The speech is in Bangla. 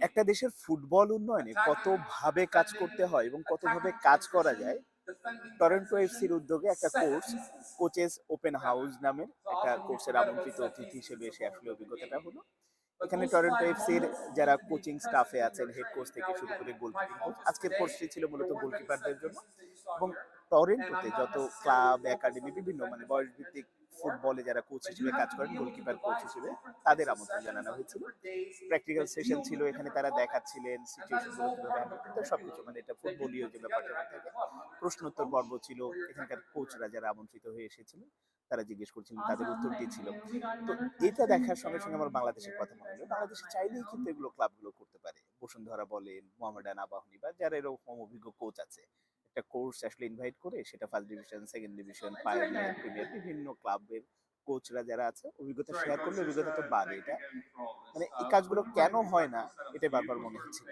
একটা দেশের ফুটবল উন্নয়নে কতভাবে কাজ করতে হয় এবং কতভাবে কাজ করা যায়, টরন্টো এফসির উদ্যোগে একটা কোর্স, কোচেস ওপেন হাউস নামের একটা কোর্সের আমন্ত্রিত অতিথি হিসেবে এসে আসলে অভিজ্ঞতাটা হলো। এখানে টরন্টো এফসির যারা কোচিং স্টাফে আছেন, হেড কোচ থেকে শুরু করে গোলকিপিং কোচ, আজকের কোর্সটি ছিল মূলত গোলকিপারদের জন্য। এবং টরেন্টোতে যত ক্লাব, একাডেমি, বিভিন্ন মানে বয়সভিত্তিক ফুটবলে যারা কোচ হিসেবে কাজ করেন, গোলকিপার কোচ হিসেবে তাদের আমন্ত্রণ জানানো হয়েছিল। প্র্যাকটিক্যাল সেশন ছিল, এখানে তারা দেখাচ্ছিলেন সিচুয়েশন গুলো কিভাবে হ্যান্ডেল করতে হয়, সবকিছু মানে এটা ফুটবলীয় যে ব্যাপারটা থাকে। প্রশ্নোত্তর পর্ব ছিল, এখানকার কোচরা যারা আমন্ত্রিত হয়ে এসেছিলেন তারা জিজ্ঞেস করছিলেন, তাদের উত্তর দিচ্ছিল। তো এটা দেখার সঙ্গে সঙ্গে আমার বাংলাদেশের কথা মনে হলো, বাংলাদেশে চাইলেই কিন্তু এগুলো ক্লাবগুলো করতে পারে। বসুন্ধরা বলেন, মোহামেডান, আবাহনী বা যারা এরকম অভিজ্ঞ কোচ আছে, একটা কোর্স আসলে ইনভাইট করে সেটা first division, second division, pioneer, premier, বিভিন্ন ক্লাবের কোচরা যারা আছে অভিজ্ঞতা শেয়ার করলে অভিজ্ঞতা তো বাড়ে। এটা মানে এই কাজগুলো কেন হয় না, এটা বারবার মনে হচ্ছিল।